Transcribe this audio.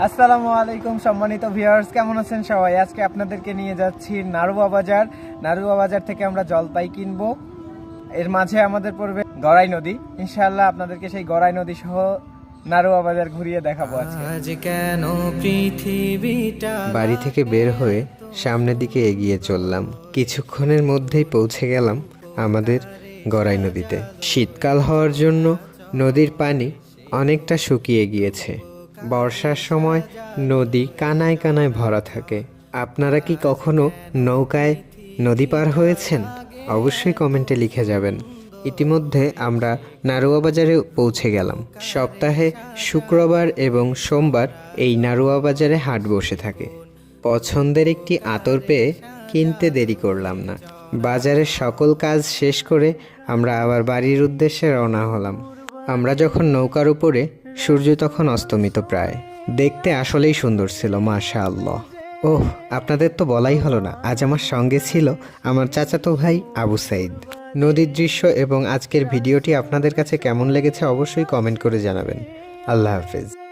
আসসালামু আলাইকুম সম্মানিত ভিউয়ার্স, কেমন আছেন সবাই? আজকে আপনাদেরকে নিয়ে যাচ্ছি নারুয়া বাজার। নারুয়া বাজার থেকে আমরা জলপাই কিনবো। এর মাঝে আমাদের পড়বে গড়াই নদী। ইনশাআল্লাহ আপনাদেরকে সেই গড়াই নদী সহ নারুয়া বাজার ঘুরিয়ে দেখাবো আজকে। বাড়ি থেকে বের হয়ে সামনের দিকে এগিয়ে চললাম। কিছুক্ষণের মধ্যেই পৌঁছে গেলাম আমাদের গড়াই নদীতে। শীতকাল হওয়ার জন্য নদীর পানি অনেকটা শুকিয়ে গিয়েছে। বর্ষার সময় নদী কানায় কানায় ভরা থাকে। আপনারা কি কখনো নৌকায় নদী পার হয়েছেন? অবশ্যই কমেন্টে লিখে যাবেন। ইতিমধ্যে আমরা নারুয়া বাজারে পৌঁছে গেলাম। সপ্তাহে শুক্রবার এবং সোমবার এই নারুয়া বাজারে হাট বসে থাকে। পছন্দের একটি আতর পেয়ে কিনতে দেরি করলাম না। বাজারের সকল কাজ শেষ করে আমরা আবার বাড়ির উদ্দেশ্যে রওনা হলাম। আমরা যখন নৌকার উপরে, সূর্য তখন অস্তমিত প্রায়। দেখতে আসলেই সুন্দর ছিল, মাশাআল্লাহ। ওহ, আপনাদের তো বলাই হলো না, আজ আমার সঙ্গে ছিল আমার চাচাতো ভাই আবু সাইদ। নদীর দৃশ্য এবং আজকের ভিডিওটি আপনাদের কাছে কেমন লেগেছে অবশ্যই কমেন্ট করে জানাবেন। আল্লাহ হাফেজ।